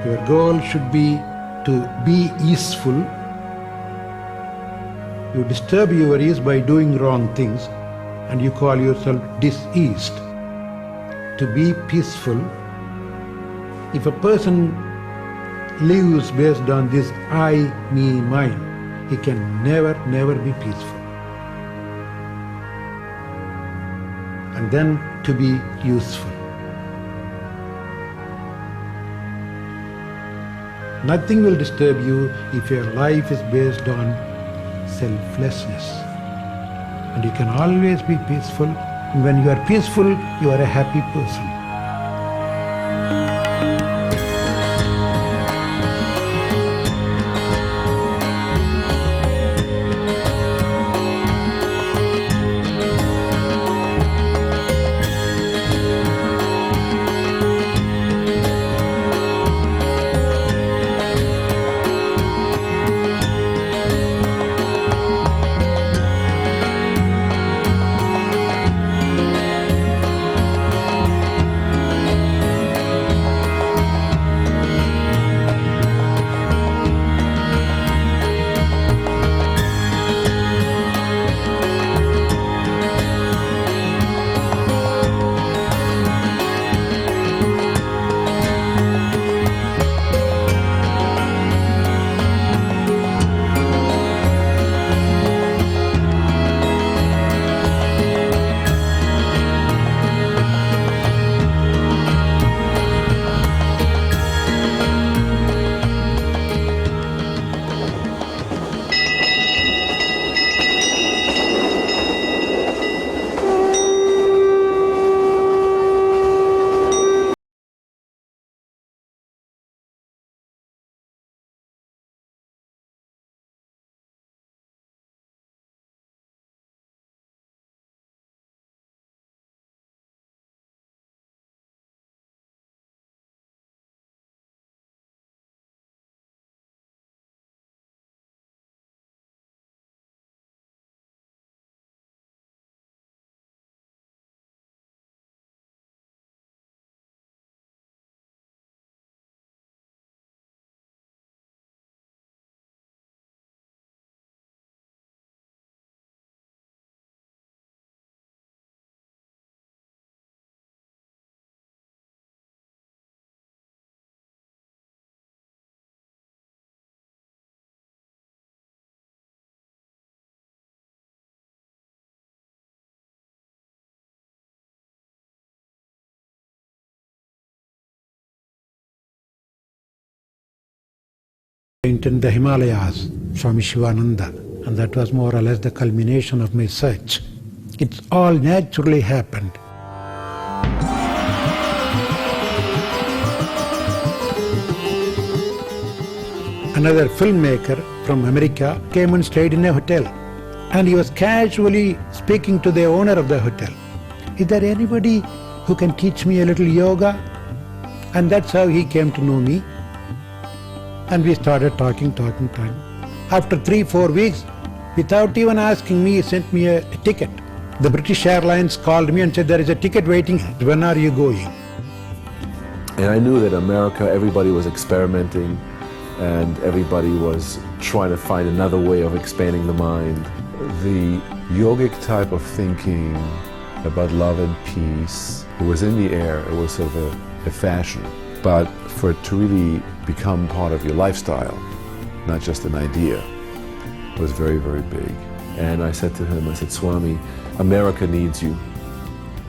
Your goal should be to be easeful. You disturb your ease by doing wrong things, and you call yourself diseased. To be peaceful, if a person lives based on this I, me, mine, he can never be peaceful. And then to be useful. Nothing will disturb you if your life is based on selflessness. And you can always be peaceful. And when you are peaceful, you are a happy person. In the Himalayas, Swami Shivananda, and that was more or less the culmination of my search. It all naturally happened. Another filmmaker from America came and stayed in a hotel, and he was casually speaking to the owner of the hotel. Is there anybody who can teach me a little yoga? And that's how he came to know me. And we started talking. After 3-4 weeks, without even asking me, he sent me a ticket. The British Airlines called me and said, there is a ticket waiting. When are you going? And I knew that America, everybody was experimenting and everybody was trying to find another way of expanding the mind. The yogic type of thinking about love and peace, it was in the air. It was sort of a fashion. But for it to really become part of your lifestyle, not just an idea, was very big. And I said to him, I said, Swami, America needs you.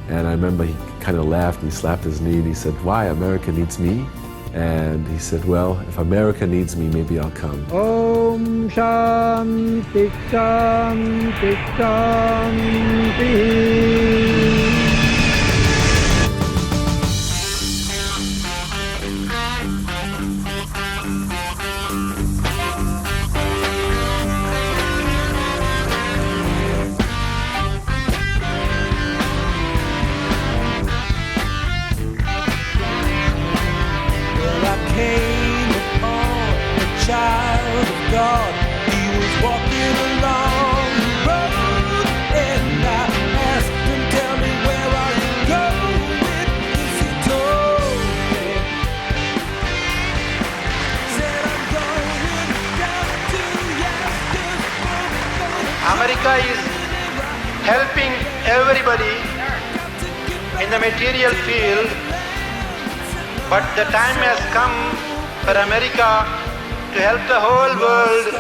And I remember he kind of laughed and he slapped his knee and he said, why, America needs me? And he said, well, if America needs me, maybe I'll come. Om Shanti Shanti Shanti. Child of God, he was walking along the road, and I asked him, tell me, where are you going? Yes, he told me. America is helping everybody in the material field, but the time has come for America to help the whole world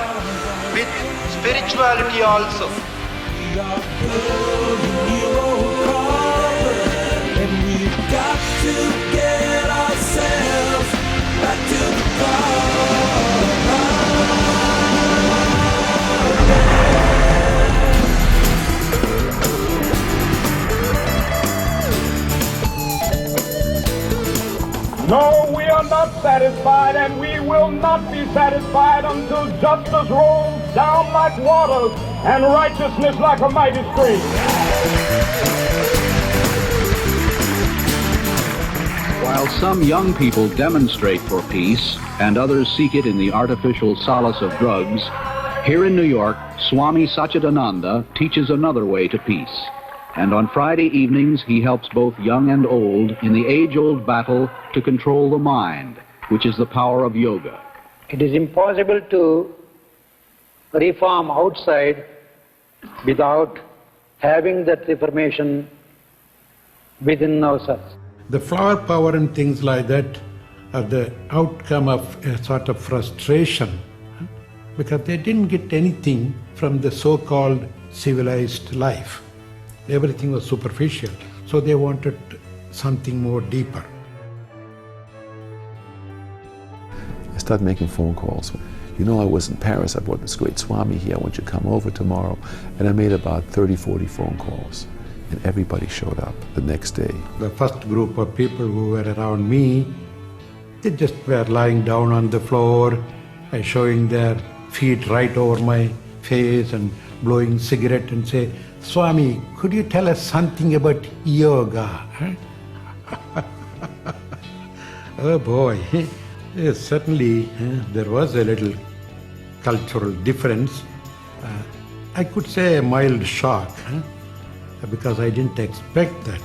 with spirituality also. We are building hero carbon, and we've got to get ourselves back to the No, we are not satisfied, and we will not be satisfied until justice rolls down like waters and righteousness like a mighty stream. While some young people demonstrate for peace and others seek it in the artificial solace of drugs, here in New York, Swami Satchidananda teaches another way to peace. And on Friday evenings, he helps both young and old in the age-old battle to control the mind, which is the power of yoga. It is impossible to reform outside without having that reformation within ourselves. The flower power and things like that are the outcome of a sort of frustration, because they didn't get anything from the so-called civilized life. Everything was superficial, so they wanted something more deeper. I started making phone calls. You know, I was in Paris, I brought this great Swami here, I want you to come over tomorrow. And I made about 30, 40 phone calls. And everybody showed up the next day. The first group of people who were around me, they just were lying down on the floor and showing their feet right over my face and blowing cigarette and say, Swami, could you tell us something about yoga? Huh? Oh boy, yes, certainly there was a little cultural difference. I could say a mild shock, because I didn't expect that.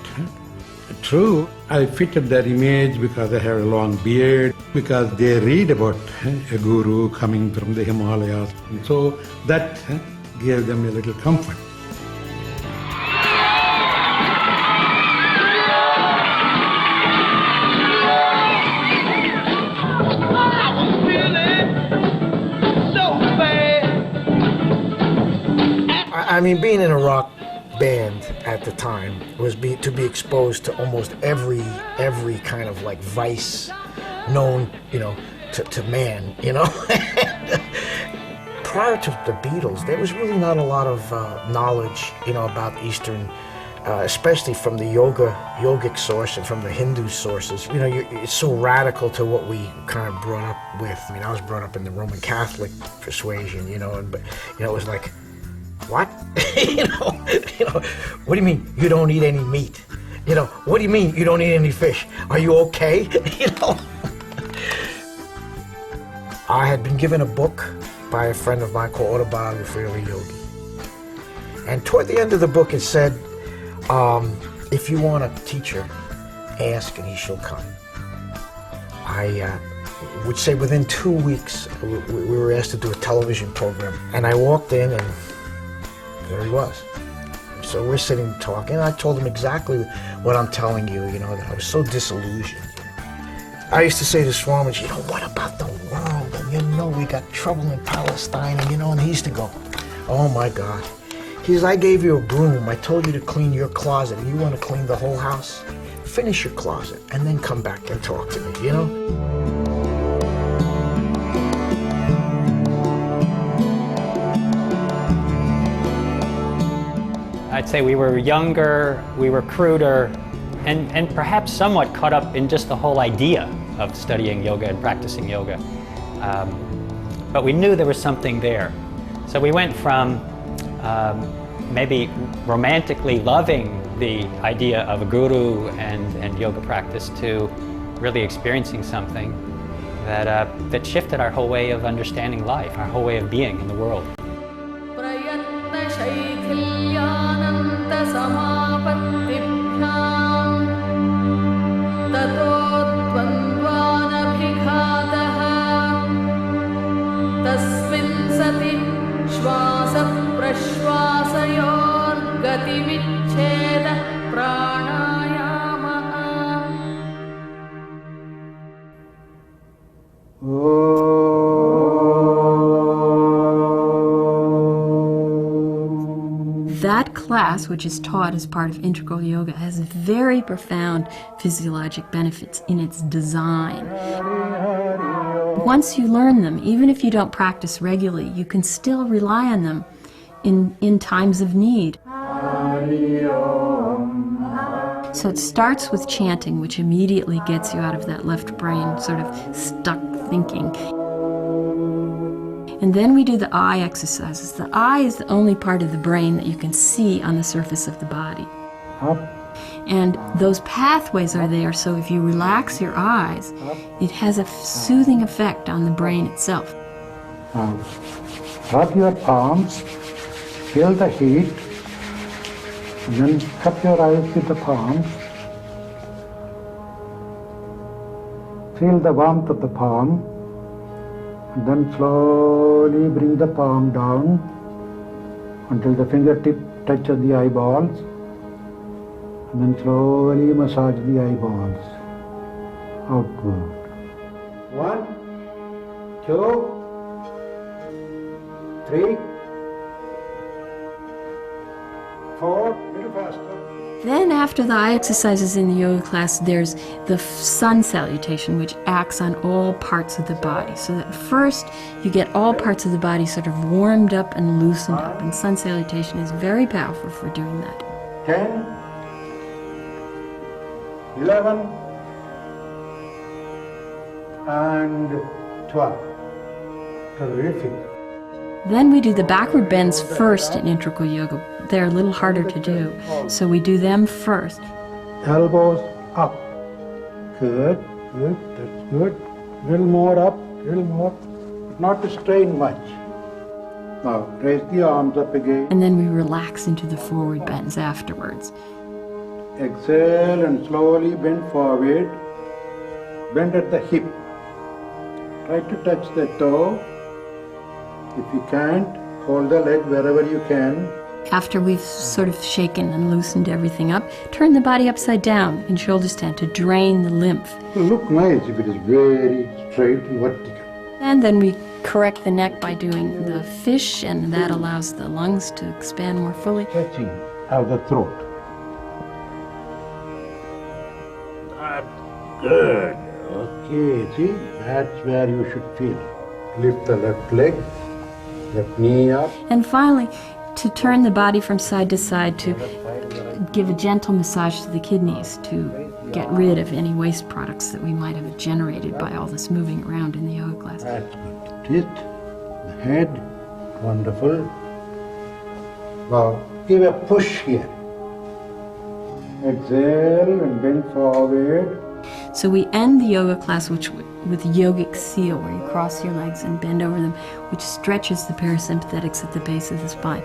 True, I fitted their image because I have a long beard, because they read about a guru coming from the Himalayas. And so that gave them a little comfort. I mean, being in a rock band at the time was to be exposed to almost every kind of like vice known, to man, Prior to the Beatles, there was really not a lot of knowledge, about Eastern, especially from the yogic source and from the Hindu sources. It's so radical to what we kind of brought up with. I mean, I was brought up in the Roman Catholic persuasion, but it was like, what? What do you mean you don't eat any meat? What do you mean you don't eat any fish? Are you okay? I had been given a book by a friend of mine called Autobiography of a Yogi. And toward the end of the book it said, if you want a teacher, ask and he shall come. I would say within 2 weeks we were asked to do a television program. And I walked in and there he was. So we're sitting talking, and I told him exactly what I'm telling you, that I was so disillusioned. I used to say to Swami, what about the world? And we got trouble in Palestine, and he used to go, oh my God. He says, I gave you a broom, I told you to clean your closet, and you want to clean the whole house? Finish your closet, and then come back and talk to me, I'd say we were younger, we were cruder, and perhaps somewhat caught up in just the whole idea of studying yoga and practicing yoga. But we knew there was something there. So we went from maybe romantically loving the idea of a guru and yoga practice to really experiencing something that shifted our whole way of understanding life, our whole way of being in the world. तस्मिन् सति श्वास प्रश्वास That class, which is taught as part of integral yoga, has very profound physiologic benefits in its design. Once you learn them, even if you don't practice regularly, you can still rely on them in times of need. So it starts with chanting, which immediately gets you out of that left brain sort of stuck thinking. And then we do the eye exercises. The eye is the only part of the brain that you can see on the surface of the body. And those pathways are there, so if you relax your eyes, it has a soothing effect on the brain itself. Rub your palms, feel the heat, and then cup your eyes with the palms. Feel the warmth of the palm, and then slowly bring the palm down until the fingertip touches the eyeballs, and then slowly massage the eyeballs. Oh, good. 1, 2, 3, 4, a little faster. Then after the eye exercises in the yoga class, there's the sun salutation, which acts on all parts of the body. So that first you get all parts of the body sort of warmed up and loosened up, and sun salutation is very powerful for doing that. 10, 11, and 12. Terrific. Then we do the backward bends first in integral yoga. They're a little harder to do, so we do them first. Elbows up. Good, good, that's good. Little more up, little more. Not to strain much. Now raise the arms up again. And then we relax into the forward bends afterwards. Exhale and slowly bend forward. Bend at the hip. Try to touch the toe. If you can't, hold the leg wherever you can. After we've sort of shaken and loosened everything up, turn the body upside down in shoulder stand to drain the lymph. It'll look nice if it is very straight and vertical. And then we correct the neck by doing the fish, and that allows the lungs to expand more fully. Stretching of the throat. Good. Okay, see, that's where you should feel. Lift the left leg, left knee up. And finally, to turn the body from side to side to give a gentle massage to the kidneys to get rid of any waste products that we might have generated by all this moving around in the yoga class. That's good. Teeth, the head, wonderful. Now, give a push here. Exhale and bend forward. So we end the yoga class with yogic seal, where you cross your legs and bend over them, which stretches the parasympathetics at the base of the spine.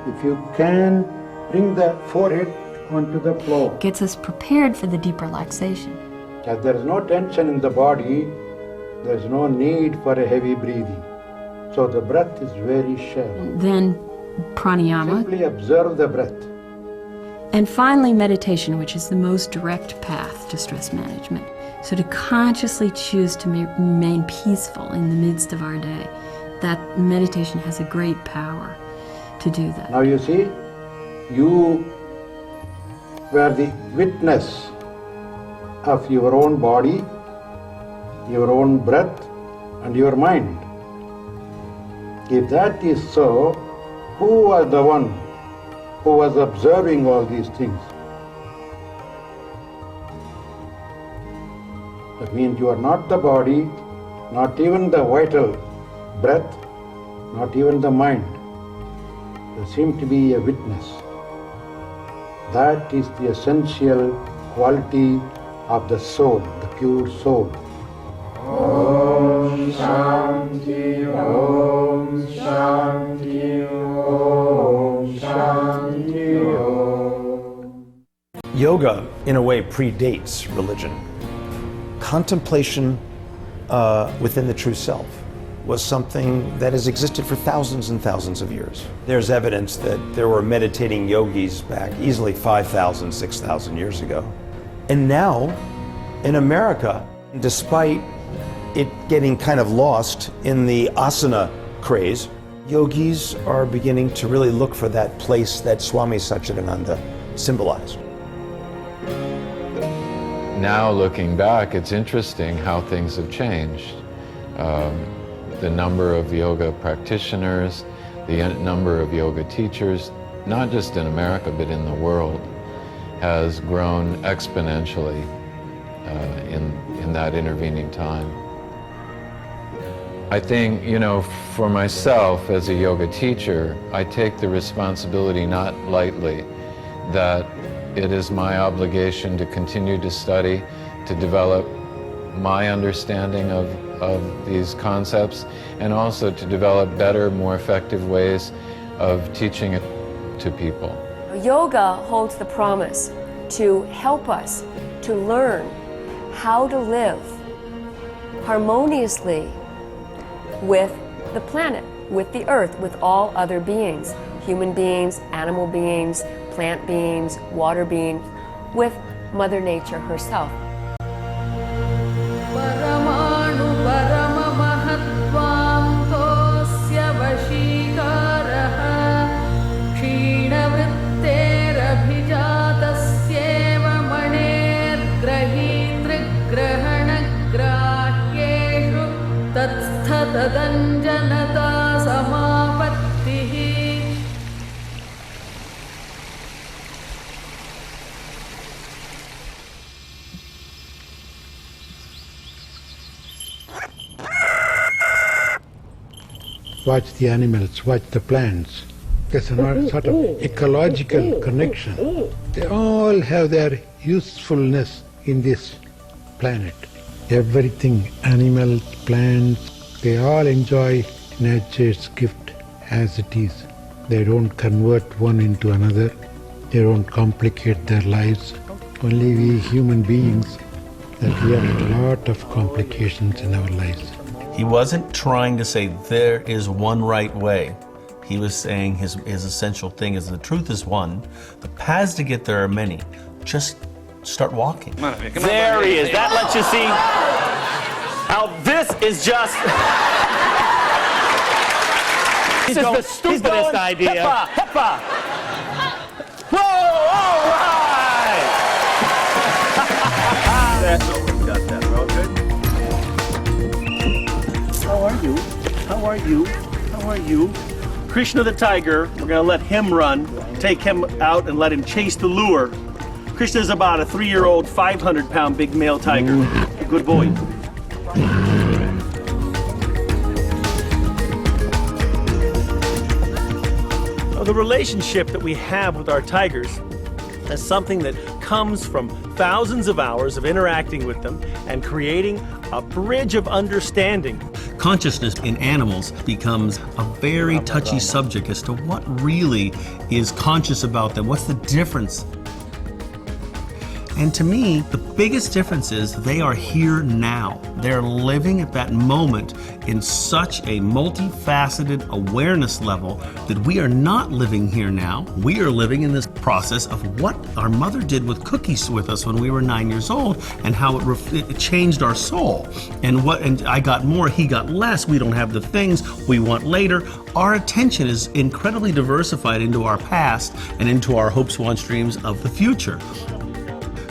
If you can, bring the forehead onto the floor. Gets us prepared for the deep relaxation. As there is no tension in the body, there is no need for a heavy breathing. So the breath is very shallow. Then pranayama. Simply observe the breath. And finally, meditation, which is the most direct path to stress management. So to consciously choose to remain peaceful in the midst of our day, that meditation has a great power to do that. Now you see, you were the witness of your own body, your own breath, and your mind. If that is so, who was the one who was observing all these things? That means you are not the body, not even the vital breath, not even the mind. You seem to be a witness. That is the essential quality of the soul, the pure soul. Om Shanti, Om Shanti, Om Shanti, Om. Yoga, in a way, predates religion. Contemplation within the true self was something that has existed for thousands and thousands of years. There's evidence that there were meditating yogis back easily 5,000, 6,000 years ago. And now, in America, despite it getting kind of lost in the asana craze. Yogis are beginning to really look for that place that Swami Satchidananda symbolized. Now looking back, it's interesting how things have changed. The number of yoga practitioners, the number of yoga teachers, not just in America but in the world, has grown exponentially in that intervening time. I think, you know, for myself as a yoga teacher, I take the responsibility not lightly that it is my obligation to continue to study, to develop my understanding of these concepts, and also to develop better, more effective ways of teaching it to people. Yoga holds the promise to help us to learn how to live harmoniously with the planet, with the earth, with all other beings, human beings, animal beings, plant beings, water beings, with Mother Nature herself. Watch the animals, watch the plants. There's a sort of ecological connection. They all have their usefulness in this planet. Everything, animals, plants, they all enjoy nature's gift as it is. They don't convert one into another. They don't complicate their lives. Only we human beings that we have a lot of complications in our lives. He wasn't trying to say there is one right way. He was saying his essential thing is the truth is one. The paths to get there are many. Just start walking. There he is. That lets you see how this is just... This is the stupidest idea. Hippa, hippa. Whoa, all right. Got that, bro. Good. How are you? How are you? How are you? Krishna the tiger, we're gonna let him run, take him out and let him chase the lure. Krishna is about a 3-year-old, 500-pound big male tiger. A good boy. The relationship that we have with our tigers is something that comes from thousands of hours of interacting with them and creating a bridge of understanding. Consciousness in animals becomes a very touchy subject as to what really is conscious about them. What's the difference? And to me, the biggest difference is they are here now. They're living at that moment in such a multifaceted awareness level that we are not living here now. We are living in this process of what our mother did with cookies with us when we were 9 years old and how it changed our soul. And I got more, he got less. We don't have the things we want later. Our attention is incredibly diversified into our past and into our hopes, wants, dreams of the future.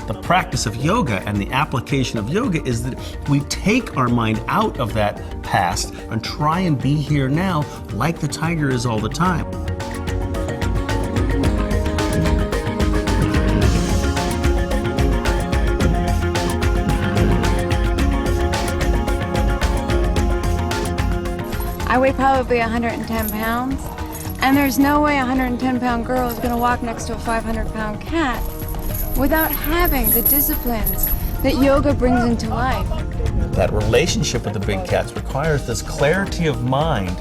The practice of yoga and the application of yoga is that we take our mind out of that past and try and be here now like the tiger is all the time. I weigh probably 110 pounds, and there's no way a 110-pound girl is going to walk next to a 500-pound cat without having the disciplines that yoga brings into life. That relationship with the big cats requires this clarity of mind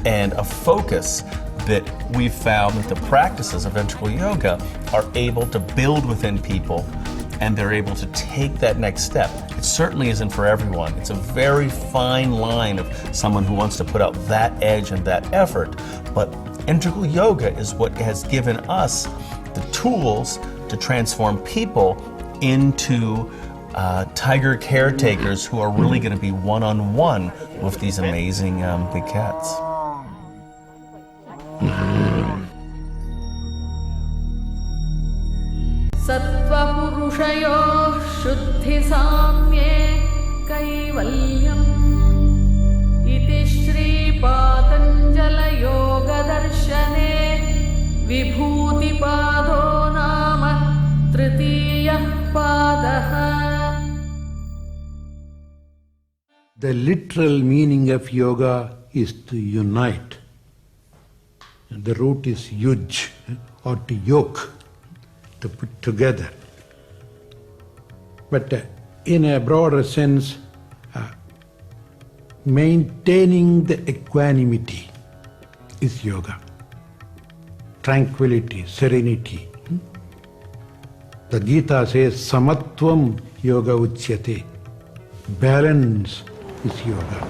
and a focus that we've found that the practices of integral yoga are able to build within people, and they're able to take that next step. It certainly isn't for everyone. It's a very fine line of someone who wants to put out that edge and that effort, but integral yoga is what has given us the tools to transform people into tiger caretakers who are really going to be one-on-one with these amazing big cats. Sattva-purushayoh shuddhi-samye kaivalyam iti Shri Patanjala Yoga Darshane Vibhuti-pado nama tritiyah padaha. The literal meaning of yoga is to unite. The root is yuj, or to yoke, to put together. But in a broader sense, maintaining the equanimity is yoga. Tranquility, serenity. The Gita says, samatvam yoga uchyate. Balance is yoga.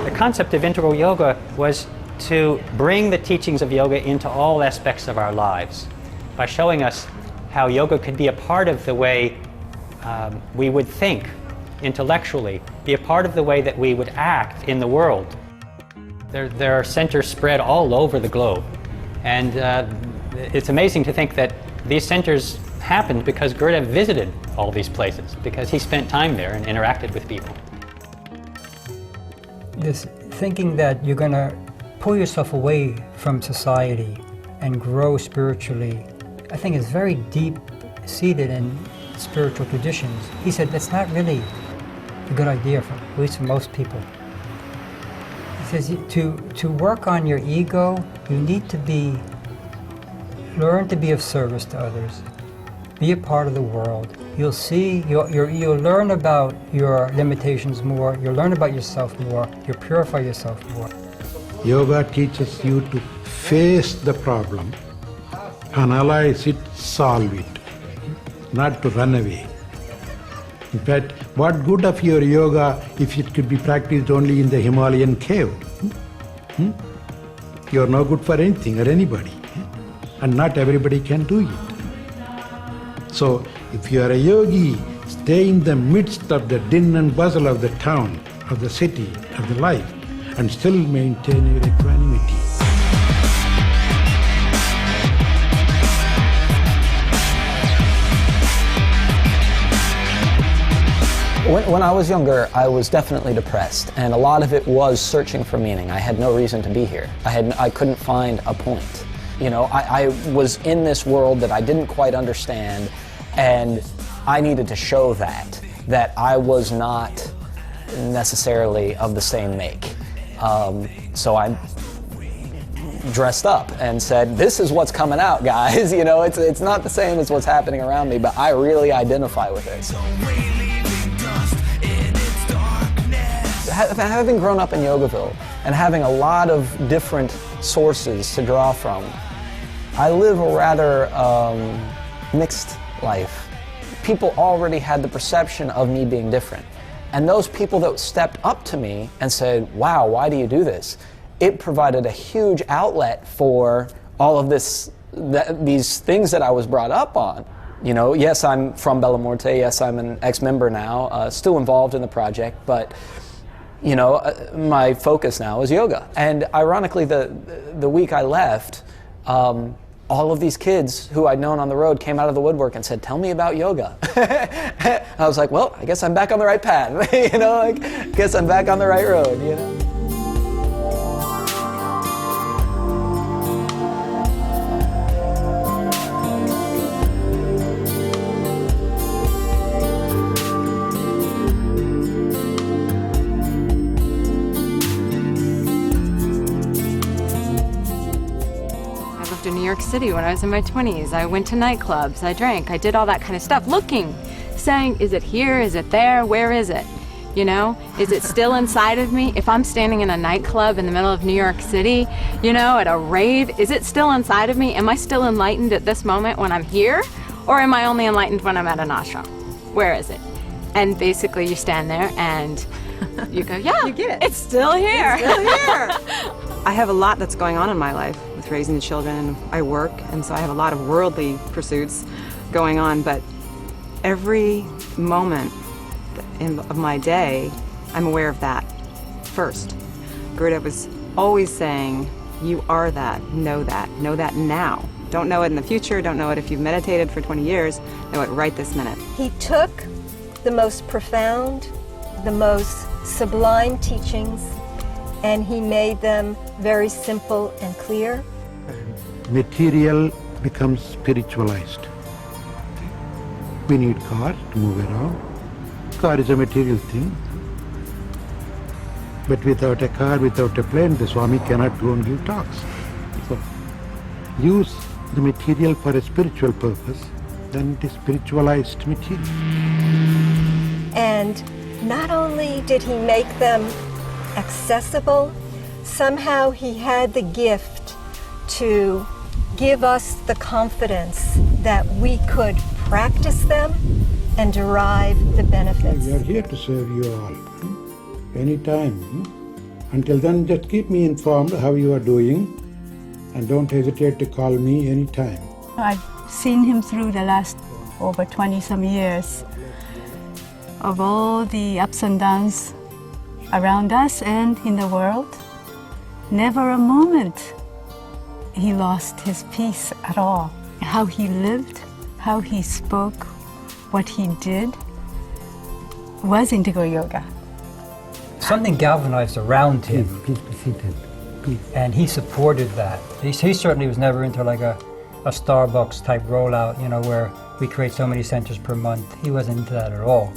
The concept of integral yoga was to bring the teachings of yoga into all aspects of our lives by showing us how yoga could be a part of the way we would think intellectually, be a part of the way that we would act in the world. There are centers spread all over the globe, and it's amazing to think that these centers happened because Gurdjieff visited all these places, because he spent time there and interacted with people. This thinking that you're going to pull yourself away from society and grow spiritually, I think is very deep seated in spiritual traditions. He said that's not really a good idea, at least for most people. He says to work on your ego, you need to learn to be of service to others. Be a part of the world. You'll see, you'll learn about your limitations more, you'll learn about yourself more, you'll purify yourself more. Yoga teaches you to face the problem, analyze it, solve it, not to run away. In fact, what good of your yoga if it could be practiced only in the Himalayan cave? You're no good for anything or anybody, and not everybody can do it. So, if you are a yogi, stay in the midst of the din and bustle of the town, of the city, of the life, and still maintain your equanimity. When I was younger, I was definitely depressed, and a lot of it was searching for meaning. I had no reason to be here. I couldn't find a point. You know, I was in this world that I didn't quite understand, and I needed to show that I was not necessarily of the same make. So I dressed up and said, this is what's coming out, guys. You know, it's not the same as what's happening around me, but I really identify with it. Having grown up in Yogaville and having a lot of different sources to draw from, I live a rather mixed life. People already had the perception of me being different. And those people that stepped up to me and said, wow, why do you do this? It provided a huge outlet for all of these things that I was brought up on. You know, yes, I'm from Bella Morte, yes, I'm an ex-member now, still involved in the project, but you know, my focus now is yoga. And ironically, the week I left, all of these kids who I'd known on the road came out of the woodwork and said, tell me about yoga. I was like, well, I guess I'm back on the right path. You know, like, I guess I'm back on the right road, you know. In New York City when I was in my 20s. I went to nightclubs, I drank, I did all that kind of stuff, looking, saying, is it here, is it there, where is it? You know, is it still inside of me? If I'm standing in a nightclub in the middle of New York City, you know, at a rave, is it still inside of me? Am I still enlightened at this moment when I'm here? Or am I only enlightened when I'm at an ashram? Where is it? And basically you stand there and you go, yeah, you get it. It's still here. It's still here. I have a lot that's going on in my life with raising the children, and I work, and so I have a lot of worldly pursuits going on, but every moment of my day, I'm aware of that first. Gurudev was always saying, you are that know that now. Don't know it in the future, don't know it if you've meditated for 20 years, know it right this minute. He took the most profound, the most sublime teachings, and he made them very simple and clear. Material becomes spiritualized. We need cars to move around. Car is a material thing. But without a car, without a plane, the Swami cannot go and give talks. So use the material for a spiritual purpose, then it is spiritualized material. And not only did he make them accessible, somehow he had the gift to give us the confidence that we could practice them and derive the benefits. We are here to serve you all, anytime. Until then, just keep me informed how you are doing, and don't hesitate to call me anytime. I've seen him through the last over 20-some years of all the ups and downs around us and in the world. Never a moment he lost his peace at all. How he lived, how he spoke, what he did was integral yoga. Something galvanized around him. Please be seated. Please. And he supported that. He certainly was never into like a Starbucks type rollout, you know, where we create so many centers per month. He wasn't into that at all.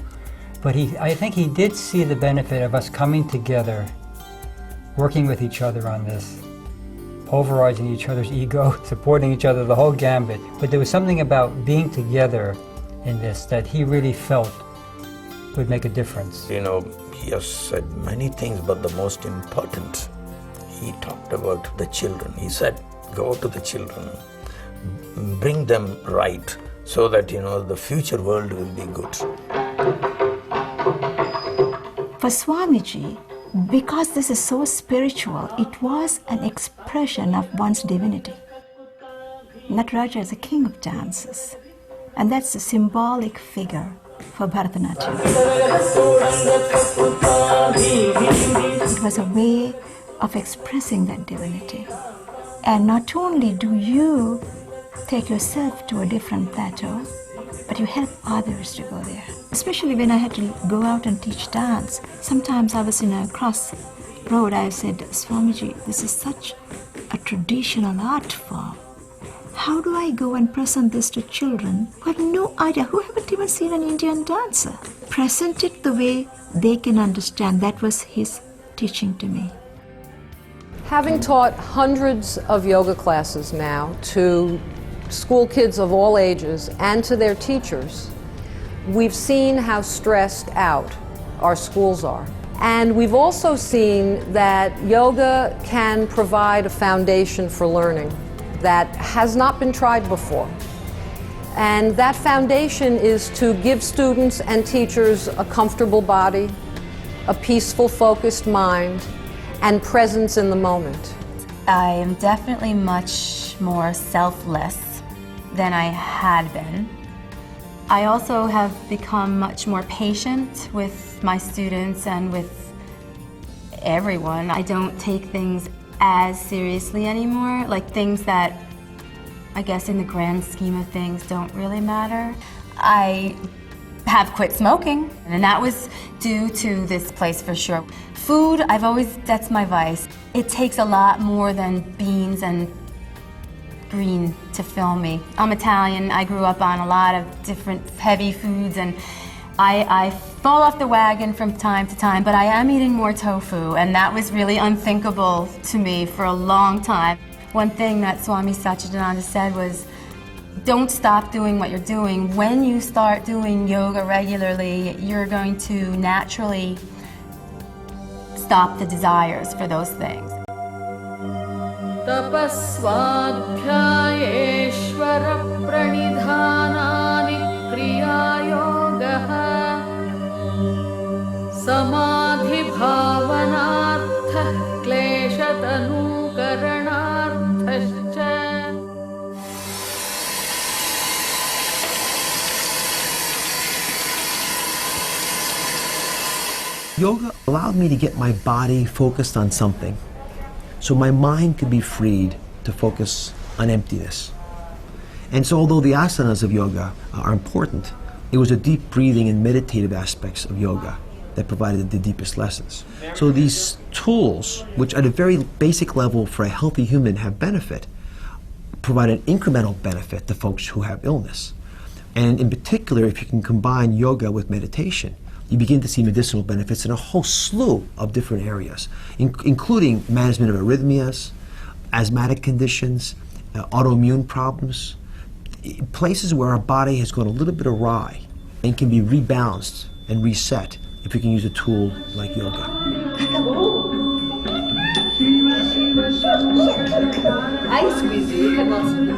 But I think he did see the benefit of us coming together, working with each other on this, pulverizing each other's ego, supporting each other, the whole gambit. But there was something about being together in this that he really felt would make a difference. You know, he has said many things, but the most important, he talked about the children. He said, go to the children, bring them right, so that, you know, the future world will be good. For Swamiji, because this is so spiritual, it was an expression of one's divinity. Nataraja is a king of dances, and that's a symbolic figure for Bharatanatyam. It was a way of expressing that divinity. And not only do you take yourself to a different plateau, but you help others to go there. Especially when I had to go out and teach dance. Sometimes I was in a crossroad, I said, Swamiji, this is such a traditional art form. How do I go and present this to children who have no idea, who haven't even seen an Indian dancer? Present it the way they can understand. That was his teaching to me. Having taught hundreds of yoga classes now to school kids of all ages and to their teachers, we've seen how stressed out our schools are. And we've also seen that yoga can provide a foundation for learning that has not been tried before. And that foundation is to give students and teachers a comfortable body, a peaceful, focused mind, and presence in the moment. I am definitely much more selfless than I had been. I also have become much more patient with my students and with everyone. I don't take things as seriously anymore, like things that I guess in the grand scheme of things don't really matter. I have quit smoking, and that was due to this place for sure. Food, that's my vice. It takes a lot more than beans and green to fill me. I'm Italian, I grew up on a lot of different heavy foods, and I fall off the wagon from time to time, but I am eating more tofu, and that was really unthinkable to me for a long time. One thing that Swami Satchidananda said was, don't stop doing what you're doing. When you start doing yoga regularly, you're going to naturally stop the desires for those things. तपस्वाध्यायेश्वर प्रणिधानानि क्रियायोगः समाधिभावनार्थः क्लेशतनूकरणार्थश्च Yoga allowed me to get my body focused on something, so my mind could be freed to focus on emptiness. And so although the asanas of yoga are important, it was the deep breathing and meditative aspects of yoga that provided the deepest lessons. So these tools, which at a very basic level for a healthy human have benefit, provide an incremental benefit to folks who have illness. And in particular, if you can combine yoga with meditation, you begin to see medicinal benefits in a whole slew of different areas, including management of arrhythmias, asthmatic conditions, autoimmune problems, places where our body has gone a little bit awry and can be rebalanced and reset if we can use a tool like yoga. I squeeze you, you cannot squeeze.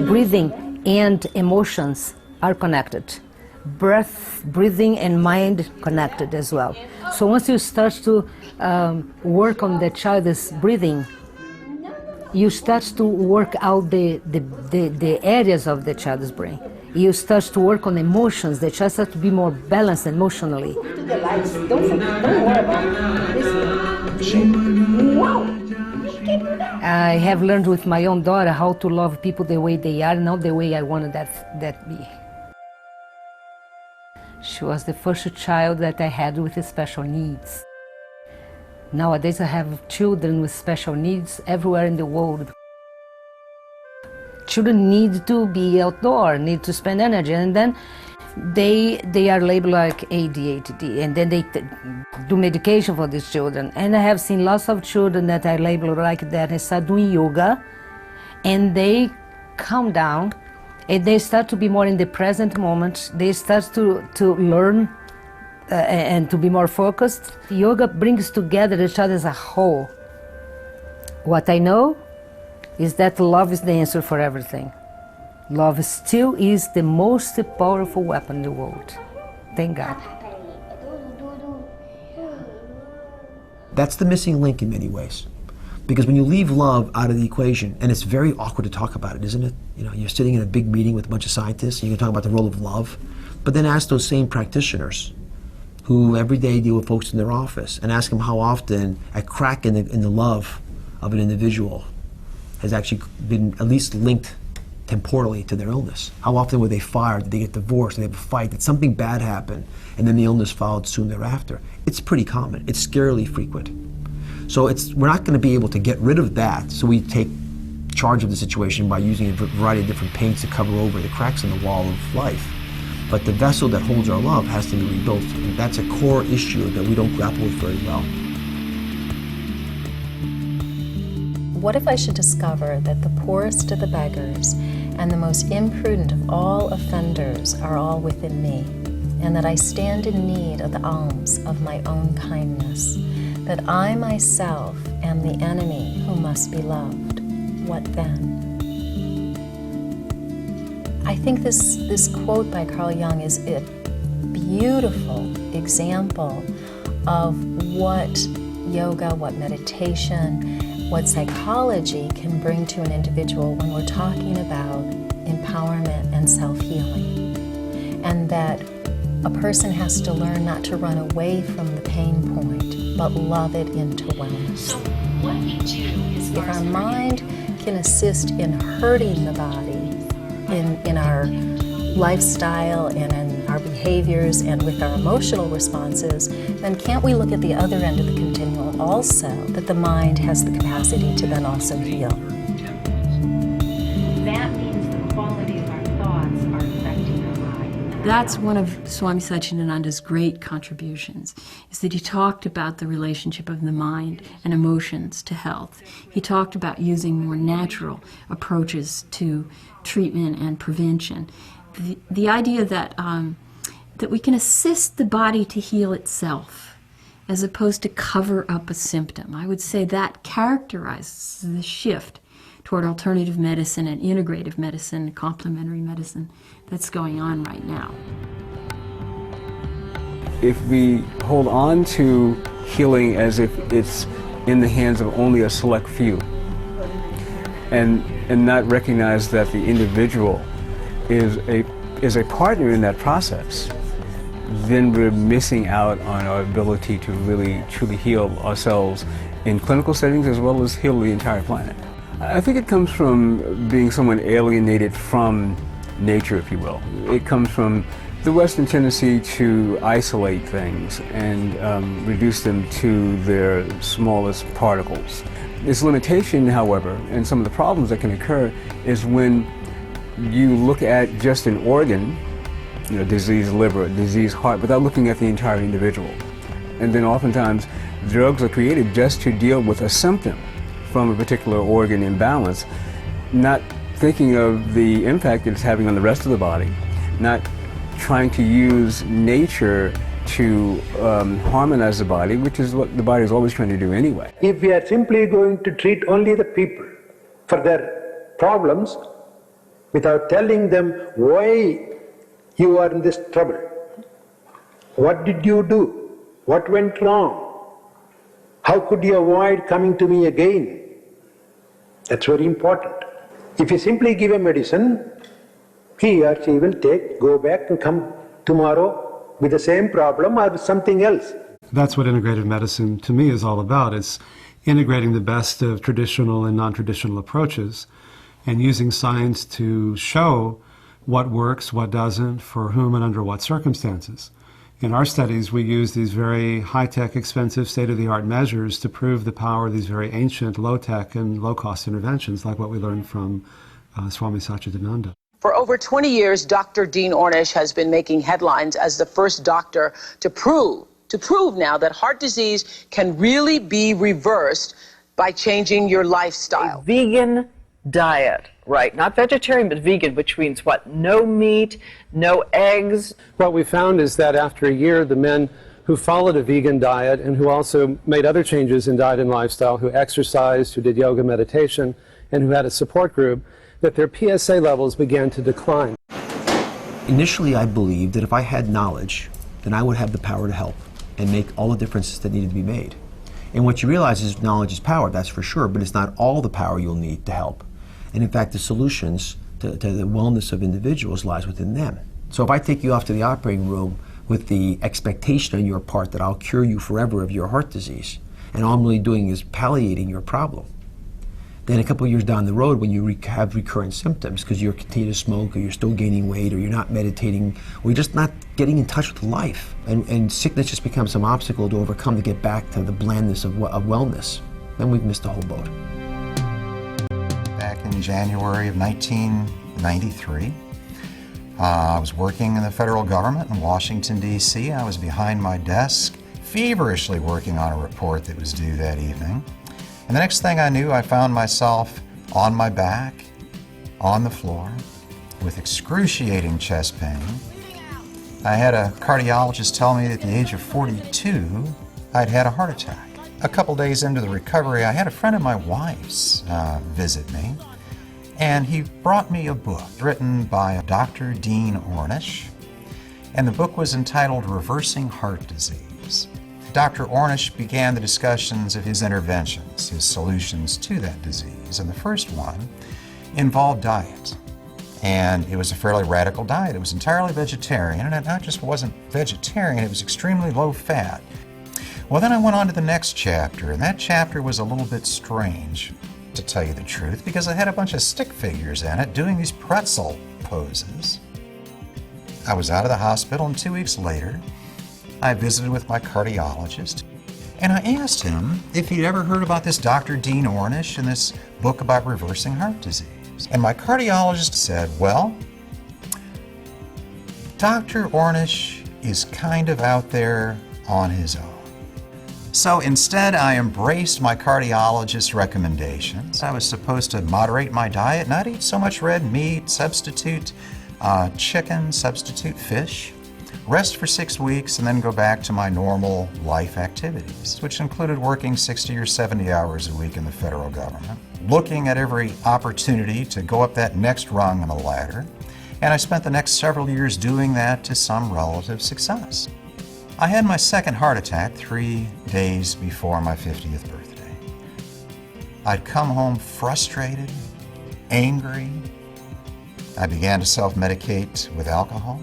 Breathing and emotions are connected. Breathing and mind connected as well. So once you start to work on the child's breathing, you start to work out the areas of the child's brain. You start to work on emotions. The child starts to be more balanced emotionally. Don't worry about this. I have learned with my own daughter how to love people the way they are, not the way I wanted that be. She was the first child that I had with special needs. Nowadays I have children with special needs everywhere in the world. Children need to be outdoor, need to spend energy, and then they are labeled like ADHD, and then they do medication for these children. And I have seen lots of children that are labeled like that and start doing yoga, and they calm down, and they start to be more in the present moment. They start to learn and to be more focused. Yoga brings together the child as a whole. What I know is that love is the answer for everything. Love still is the most powerful weapon in the world. Thank God. That's the missing link in many ways. Because when you leave love out of the equation, and it's very awkward to talk about it, isn't it? You know, you're sitting in a big meeting with a bunch of scientists, and you can talk about the role of love, but then ask those same practitioners who every day deal with folks in their office and ask them how often a crack in the love of an individual has actually been at least linked temporally to their illness. How often were they fired? Did they get divorced? Did they have a fight? Did something bad happen? And then the illness followed soon thereafter. It's pretty common. It's scarily frequent. So we're not going to be able to get rid of that, so we take charge of the situation by using a variety of different paints to cover over the cracks in the wall of life. But the vessel that holds our love has to be rebuilt, and that's a core issue that we don't grapple with very well. What if I should discover that the poorest of the beggars and the most imprudent of all offenders are all within me, and that I stand in need of the alms of my own kindness, that I myself am the enemy who must be loved? What then? I think this quote by Carl Jung is a beautiful example of what yoga, what meditation, what psychology can bring to an individual when we're talking about empowerment and self-healing. And that a person has to learn not to run away from the pain point, but love it into wellness. So what we do is, if our mind can assist in hurting the body, in our lifestyle and in our behaviors and with our emotional responses, then can't we look at the other end of the continuum also, that the mind has the capacity to then also heal? That means the quality of our thoughts are affecting our mind. That's one of Swami Satchidananda's great contributions, is that he talked about the relationship of the mind and emotions to health. He talked about using more natural approaches to treatment and prevention. The idea that that we can assist the body to heal itself as opposed to cover up a symptom. I would say that characterizes the shift toward alternative medicine and integrative medicine, complementary medicine that's going on right now. If we hold on to healing as if it's in the hands of only a select few, and not recognize that the individual is a as a partner in that process, then we're missing out on our ability to really truly heal ourselves in clinical settings as well as heal the entire planet. I think it comes from being someone alienated from nature, if you will. It comes from the Western tendency to isolate things and reduce them to their smallest particles. This limitation, however, and some of the problems that can occur is when you look at just an organ, you know, diseased liver, diseased heart, without looking at the entire individual. And then oftentimes drugs are created just to deal with a symptom from a particular organ imbalance, not thinking of the impact it's having on the rest of the body, not trying to use nature to harmonize the body, which is what the body is always trying to do anyway. If we are simply going to treat only the people for their problems without telling them why you are in this trouble, what did you do, what went wrong, how could you avoid coming to me again, that's very important. If you simply give a medicine, he or she will go back and come tomorrow with the same problem or with something else. That's what integrative medicine to me is all about. It's integrating the best of traditional and non-traditional approaches and using science to show what works, what doesn't, for whom and under what circumstances. In our studies, we use these very high-tech, expensive, state-of-the-art measures to prove the power of these very ancient, low-tech and low-cost interventions, like what we learned from Swami Satchidananda. For over 20 years, Dr. Dean Ornish has been making headlines as the first doctor to prove now that heart disease can really be reversed by changing your lifestyle. Vegan diet, right? Not vegetarian, but vegan, which means what? No meat, no eggs. What we found is that after a year, the men who followed a vegan diet and who also made other changes in diet and lifestyle, who exercised, who did yoga meditation, and who had a support group, that their PSA levels began to decline. Initially, I believed that if I had knowledge, then I would have the power to help and make all the differences that needed to be made. And what you realize is knowledge is power, that's for sure, but it's not all the power you'll need to help. And in fact, the solutions to the wellness of individuals lies within them. So if I take you off to the operating room with the expectation on your part that I'll cure you forever of your heart disease, and all I'm really doing is palliating your problem, then a couple of years down the road, when you have recurrent symptoms because you're continuing to smoke, or you're still gaining weight, or you're not meditating, or you're just not getting in touch with life, and sickness just becomes some obstacle to overcome to get back to the blandness of wellness, then we've missed the whole boat. Back in January of 1993, I was working in the federal government in Washington, D.C. I was behind my desk, feverishly working on a report that was due that evening. And the next thing I knew, I found myself on my back, on the floor, with excruciating chest pain. I had a cardiologist tell me that at the age of 42, I'd had a heart attack. A couple days into the recovery, I had a friend of my wife's visit me, and he brought me a book written by Dr. Dean Ornish, and the book was entitled Reversing Heart Disease. Dr. Ornish began the discussions of his interventions, his solutions to that disease, and the first one involved diet. And it was a fairly radical diet. It was entirely vegetarian, and it not just wasn't vegetarian, it was extremely low fat. Well, then I went on to the next chapter, and that chapter was a little bit strange, to tell you the truth, because it had a bunch of stick figures in it doing these pretzel poses. I was out of the hospital, and 2 weeks later, I visited with my cardiologist, and I asked him if he'd ever heard about this Dr. Dean Ornish and this book about reversing heart disease. And my cardiologist said, well, Dr. Ornish is kind of out there on his own. So instead, I embraced my cardiologist's recommendations. I was supposed to moderate my diet, not eat so much red meat, substitute chicken, substitute fish, rest for 6 weeks, and then go back to my normal life activities, which included working 60 or 70 hours a week in the federal government, looking at every opportunity to go up that next rung on the ladder, and I spent the next several years doing that to some relative success. I had my second heart attack 3 days before my 50th birthday. I'd come home frustrated, angry, I began to self-medicate with alcohol.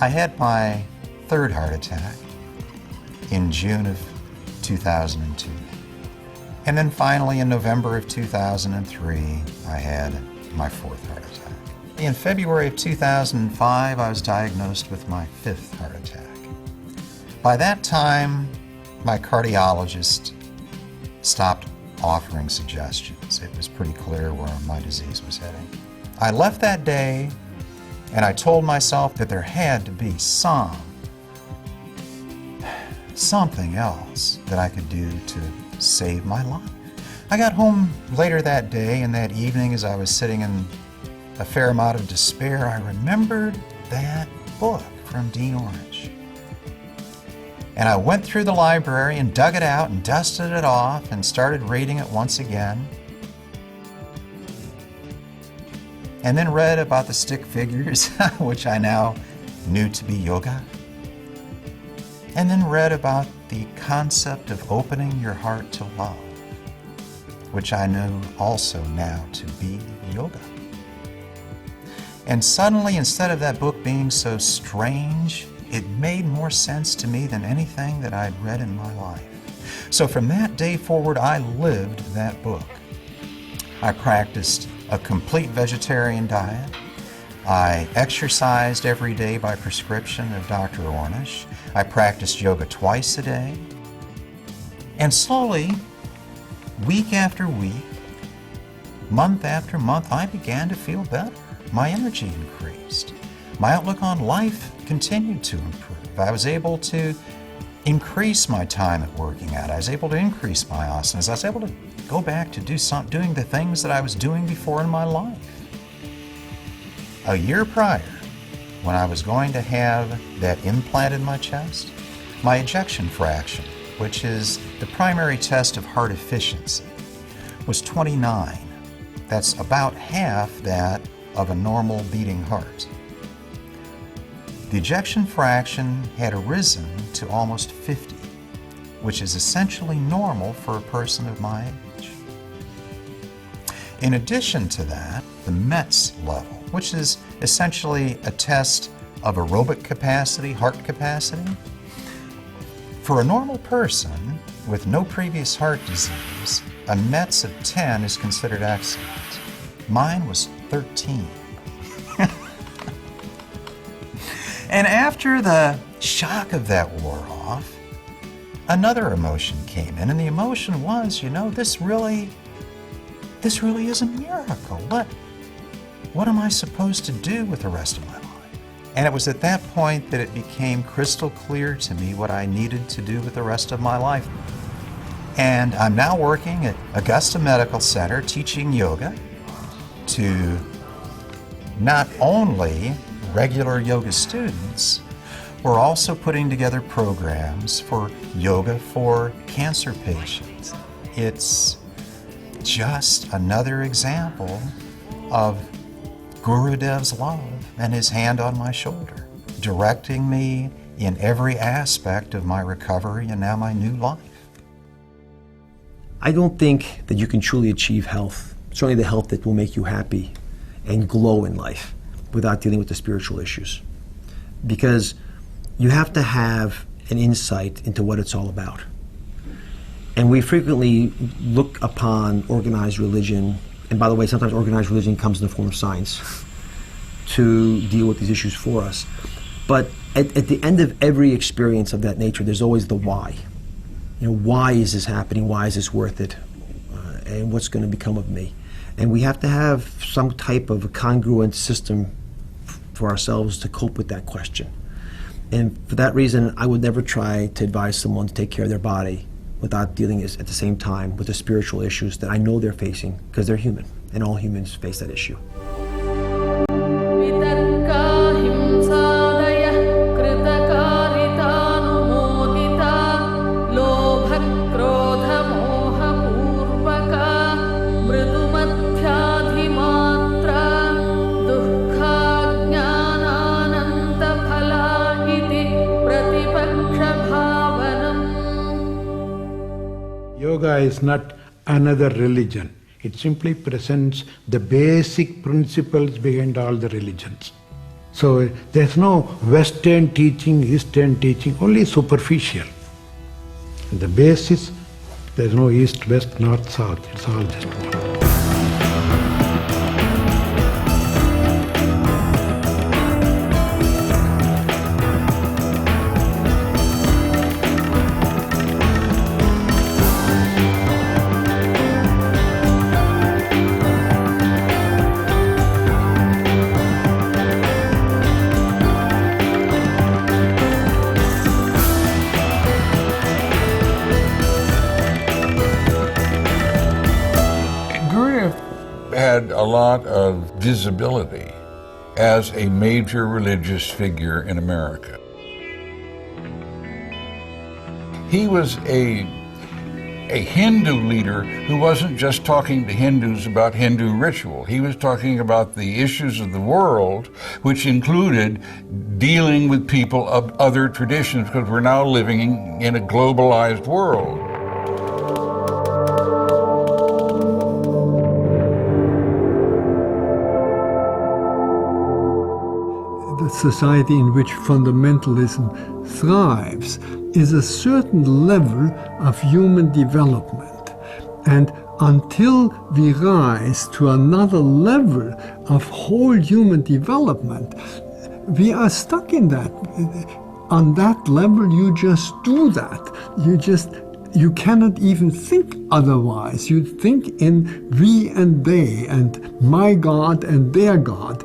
I had my third heart attack in June of 2002. And then finally in November of 2003, I had my fourth heart attack. In February of 2005, I was diagnosed with my fifth heart attack. By that time, my cardiologist stopped offering suggestions. It was pretty clear where my disease was heading. I left that day and I told myself that there had to be something else that I could do to save my life. I got home later that day, and that evening as I was sitting in a fair amount of despair, I remembered that book from Dean Ornish. And I went through the library and dug it out and dusted it off and started reading it once again. And then read about the stick figures, which I now knew to be yoga. And then read about the concept of opening your heart to love, which I know also now to be yoga. And suddenly, instead of that book being so strange, it made more sense to me than anything that I'd read in my life. So from that day forward, I lived that book. I practiced a complete vegetarian diet. I exercised every day by prescription of Dr. Ornish. I practiced yoga twice a day. And slowly, week after week, month after month, I began to feel better. My energy increased. My outlook on life continued to improve. I was able to increase my time at working out. I was able to increase my asanas. I was able to go back to doing the things that I was doing before in my life. A year prior, when I was going to have that implant in my chest, my ejection fraction, which is the primary test of heart efficiency, was 29. That's about half that of a normal beating heart. The ejection fraction had arisen to almost 50, which is essentially normal for a person of my age. In addition to that, the METS level, which is essentially a test of aerobic capacity, heart capacity. For a normal person with no previous heart disease, a METS of 10 is considered excellent. Mine was 13. And after the shock of that wore off, another emotion came in, and the emotion was, this really is a miracle. What am I supposed to do with the rest of my life? And it was at that point that it became crystal clear to me what I needed to do with the rest of my life. And I'm now working at Augusta Medical Center teaching yoga to not only regular yoga students, we're also putting together programs for yoga for cancer patients. It's just another example of Gurudev's love and his hand on my shoulder, directing me in every aspect of my recovery and now my new life. I don't think that you can truly achieve health, certainly the health that will make you happy and glow in life, without dealing with the spiritual issues. Because you have to have an insight into what it's all about. And we frequently look upon organized religion, and by the way, sometimes organized religion comes in the form of science, to deal with these issues for us. But at the end of every experience of that nature, there's always the why. Why is this happening? Why is this worth it? And what's going to become of me? And we have to have some type of a congruent system for ourselves to cope with that question. And for that reason, I would never try to advise someone to take care of their body without dealing at the same time with the spiritual issues that I know they're facing, because they're human, and all humans face that issue. Yoga is not another religion. It simply presents the basic principles behind all the religions. So there's no Western teaching, Eastern teaching, only superficial. The basis, there's no East, West, North, South. It's all just one. Had a lot of visibility as a major religious figure in America. He was a Hindu leader who wasn't just talking to Hindus about Hindu ritual. He was talking about the issues of the world, which included dealing with people of other traditions, because we're now living in a globalized world. The society in which fundamentalism thrives is a certain level of human development. And until we rise to another level of whole human development, we are stuck in that. On that level, you just do that. You cannot even think otherwise. You think in we and they, and my God and their God.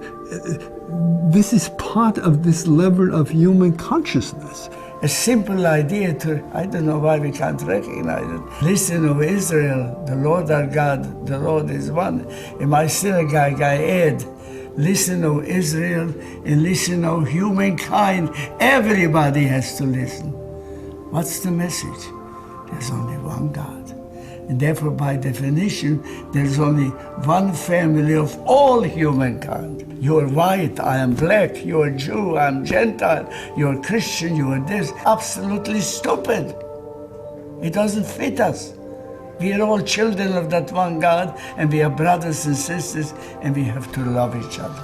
This is part of this level of human consciousness. A simple idea to, I don't know why we can't recognize it. Listen, O Israel, the Lord our God, the Lord is one. In my synagogue I add, listen, O Israel, and listen, O humankind. Everybody has to listen. What's the message? There's only one God. And therefore, by definition, there's only one family of all humankind. You're white, I am black. You're Jew, I'm Gentile. You're Christian, you're this. Absolutely stupid. It doesn't fit us. We are all children of that one God, and we are brothers and sisters, and we have to love each other.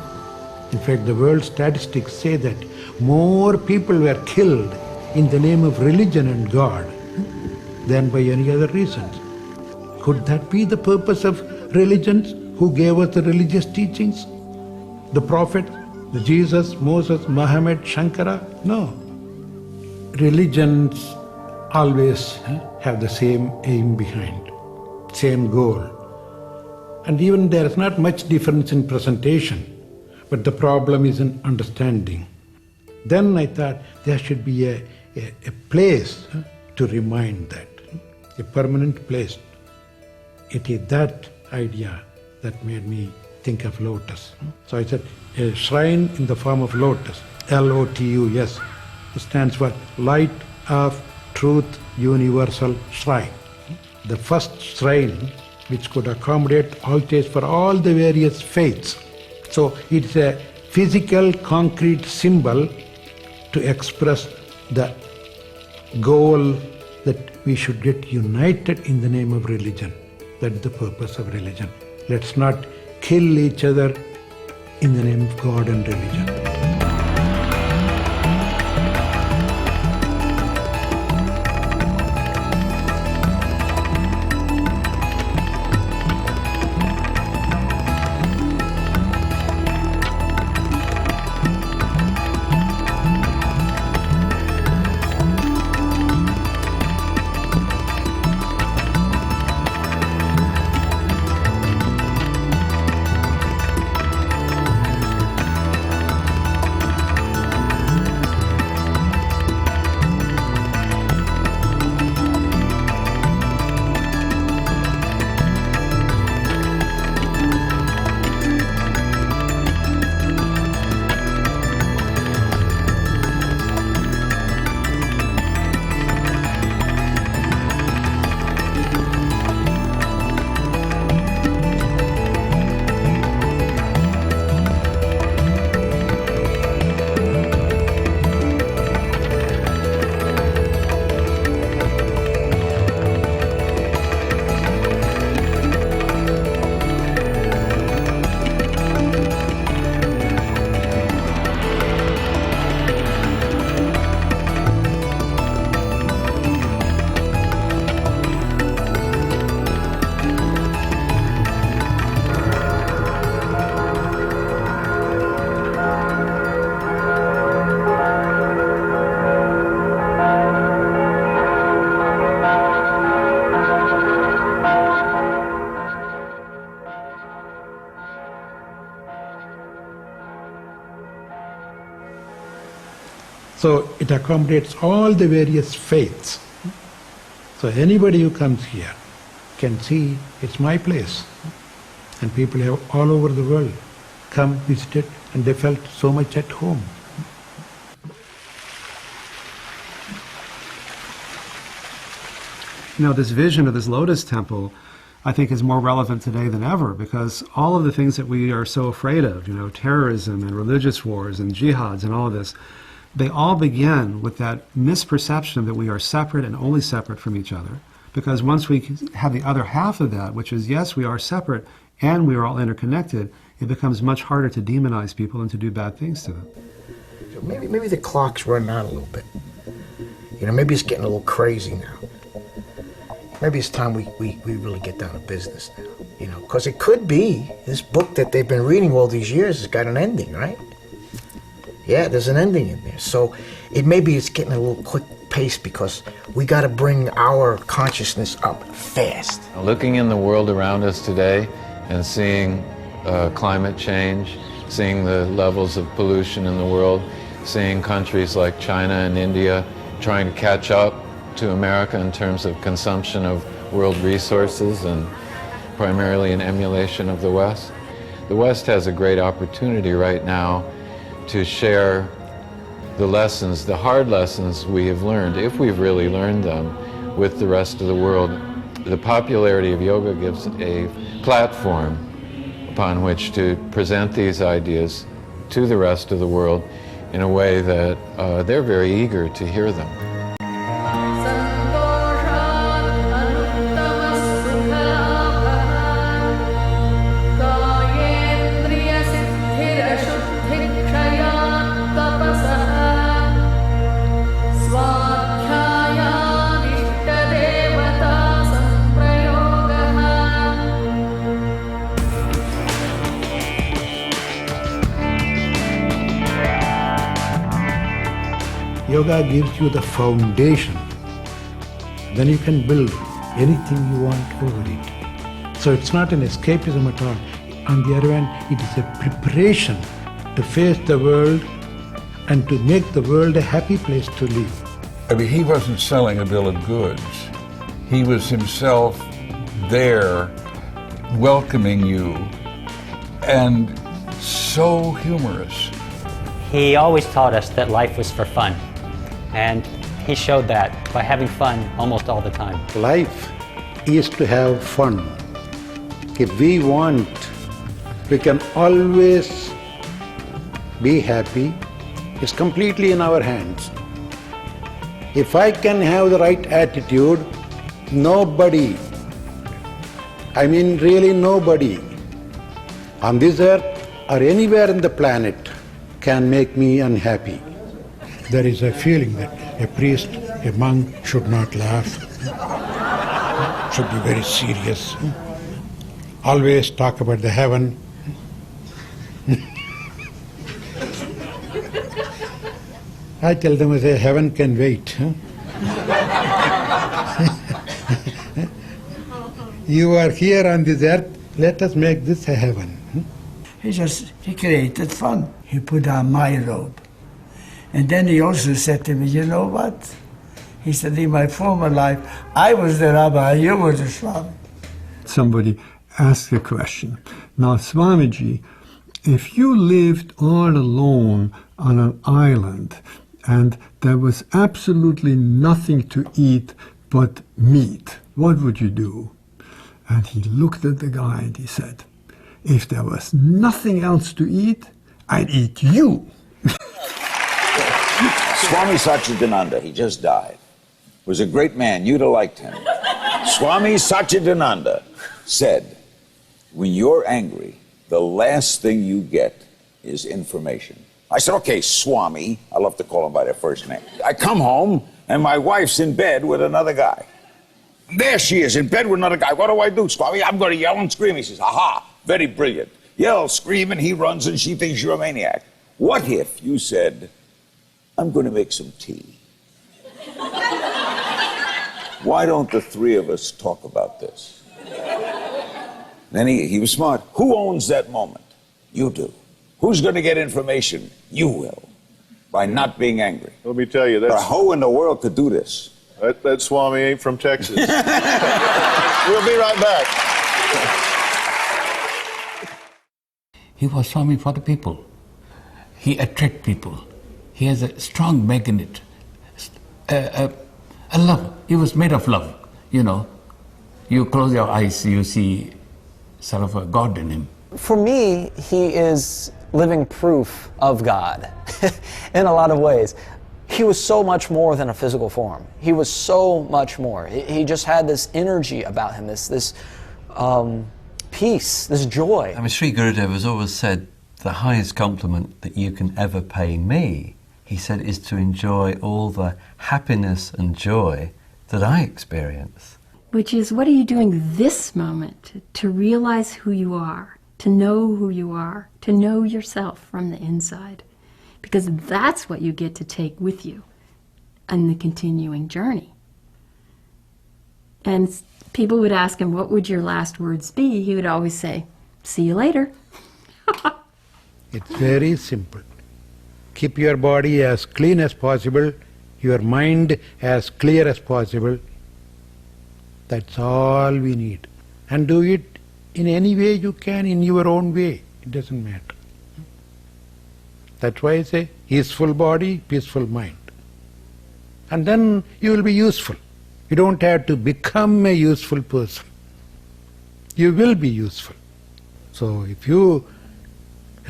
In fact, the world statistics say that more people were killed in the name of religion and God than by any other reasons. Could that be the purpose of religions? Who gave us the religious teachings? The prophet, the Jesus, Moses, Muhammad, Shankara? No. Religions always have the same aim behind, same goal. And even there is not much difference in presentation, but the problem is in understanding. Then I thought there should be a place to remind that, a permanent place. It is that idea that made me think of lotus. So I said, a shrine in the form of lotus, L-O-T-U-S. It stands for Light of Truth Universal Shrine. The first shrine which could accommodate altars for all the various faiths. So it's a physical, concrete symbol to express the goal that we should get united in the name of religion. That's the purpose of religion. Let's not kill each other in the name of God and religion. So it accommodates all the various faiths. So anybody who comes here can see it's my place. And people have all over the world come, visited, and they felt so much at home. You know, this vision of this lotus temple, I think, is more relevant today than ever, because all of the things that we are so afraid of, you know, terrorism and religious wars and jihads and all of this, they all begin with that misperception that we are separate and only separate from each other. Because once we have the other half of that, which is, yes, we are separate and we are all interconnected, it becomes much harder to demonize people and to do bad things to them. So maybe the clock's running out a little bit. You know, maybe it's getting a little crazy now. Maybe it's time we really get down to business now, you know, because it could be this book that they've been reading all these years has got an ending, right? Yeah, there's an ending in there. So maybe it's getting a little quick pace because we got to bring our consciousness up fast. Looking in the world around us today and seeing climate change, seeing the levels of pollution in the world, seeing countries like China and India trying to catch up to America in terms of consumption of world resources and primarily an emulation of the West. The West has a great opportunity right now to share the lessons, the hard lessons we have learned, if we've really learned them, with the rest of the world. The popularity of yoga gives a platform upon which to present these ideas to the rest of the world in a way that they're very eager to hear them. Yoga gives you the foundation. Then you can build anything you want over it. So it's not an escapism at all. On the other hand, it is a preparation to face the world and to make the world a happy place to live. I mean, he wasn't selling a bill of goods. He was himself there, welcoming you, and so humorous. He always taught us that life was for fun. And he showed that by having fun almost all the time. Life is to have fun. If we want, we can always be happy. It's completely in our hands. If I can have the right attitude, nobody, I mean really nobody, on this earth or anywhere in the planet can make me unhappy. There is a feeling that a priest, a monk should not laugh, should be very serious, always talk about the heaven. I tell them, I say, heaven can wait. You are here on this earth, let us make this a heaven. He created fun. He put on my robe. And then he also said to me, you know what? He said, in my former life, I was the rabbi, you were the Swami. Somebody asked a question. Now, Swamiji, if you lived all alone on an island and there was absolutely nothing to eat but meat, what would you do? And he looked at the guy and he said, if there was nothing else to eat, I'd eat you. Swami Satchidananda, he just died, was a great man. You'd have liked him. Swami Satchidananda said, when you're angry, the last thing you get is information. I said, okay, Swami, I love to call him by their first name. I come home, and my wife's in bed with another guy. There she is, in bed with another guy. What do I do, Swami? I'm going to yell and scream. He says, aha, very brilliant. Yell, scream, and he runs, and she thinks you're a maniac. What if you said, I'm going to make some tea? Why don't the three of us talk about this? Then he was smart. Who owns that moment? You do. Who's going to get information? You will. by not being angry. Let me tell you, But who in the world could do this? That Swami ain't from Texas. We'll be right back. He was Swami for the people. He attracts people. He has a strong magnet, a love. He was made of love, you know. You close your eyes, you see sort of a God in him. For me, he is living proof of God in a lot of ways. He was so much more than a physical form. He was so much more. He just had this energy about him, this peace, this joy. I mean, Sri Gurudev has always said, the highest compliment that you can ever pay me, he said, is to enjoy all the happiness and joy that I experience. Which is, what are you doing this moment to realize who you are, to know who you are, to know yourself from the inside? Because that's what you get to take with you in the continuing journey. And people would ask him, what would your last words be? He would always say, see you later. It's very simple. Keep your body as clean as possible, your mind as clear as possible. That's all we need. And do it in any way you can, in your own way. It doesn't matter. That's why I say, peaceful body, peaceful mind. And then you will be useful. You don't have to become a useful person. You will be useful. So if you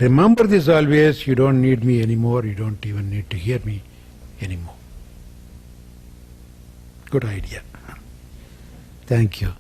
remember this always, you don't need me anymore, you don't even need to hear me anymore. Good idea. Thank you.